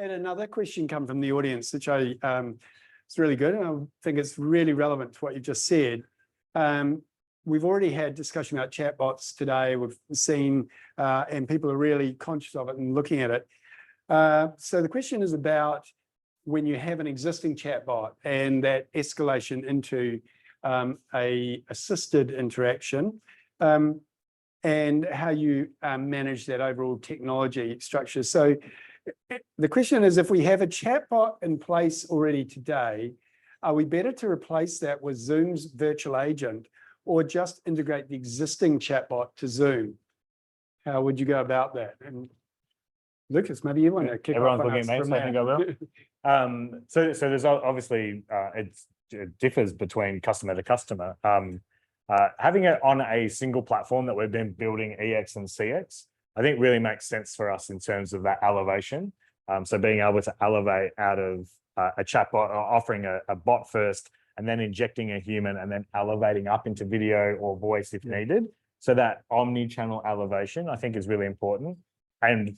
had another question come from the audience, which it's really good, and I think it's really relevant to what you've just said. We've already had discussion about chatbots today. We've seen, and people are really conscious of it and looking at it. So the question is about when you have an existing chatbot and that escalation into a assisted interaction, and how you manage that overall technology structure. So the question is, if we have a chatbot in place already today, are we better to replace that with Zoom's virtual agent or just integrate the existing chatbot to Zoom? How would you go about that? And Lukas, maybe you want to kick off. Everyone's looking at me, so I think I will. So there's obviously, it differs between customer to customer. Having it on a single platform that we've been building EX and CX, I think really makes sense for us in terms of that elevation. So being able to elevate out of a chatbot, or offering a bot first, and then injecting a human, and then elevating up into video or voice if needed. So that omni-channel elevation, I think, is really important. And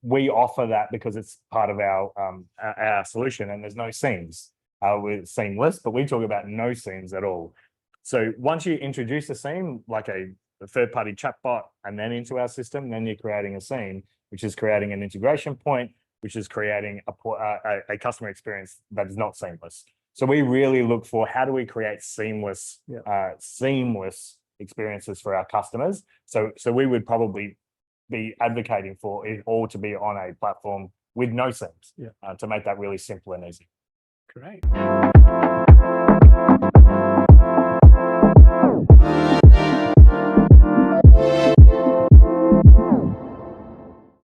we offer that because it's part of our solution, and there's no seams. We're seamless, but we talk about no seams at all. So once you introduce a seam, like a third-party chatbot, and then into our system, then you're creating a seam, which is creating an integration point, which is creating a customer experience that is not seamless. So we really look for, how do we create seamless experiences for our customers? So we would probably be advocating for it all to be on a platform with no seams, to make that really simple and easy. Great.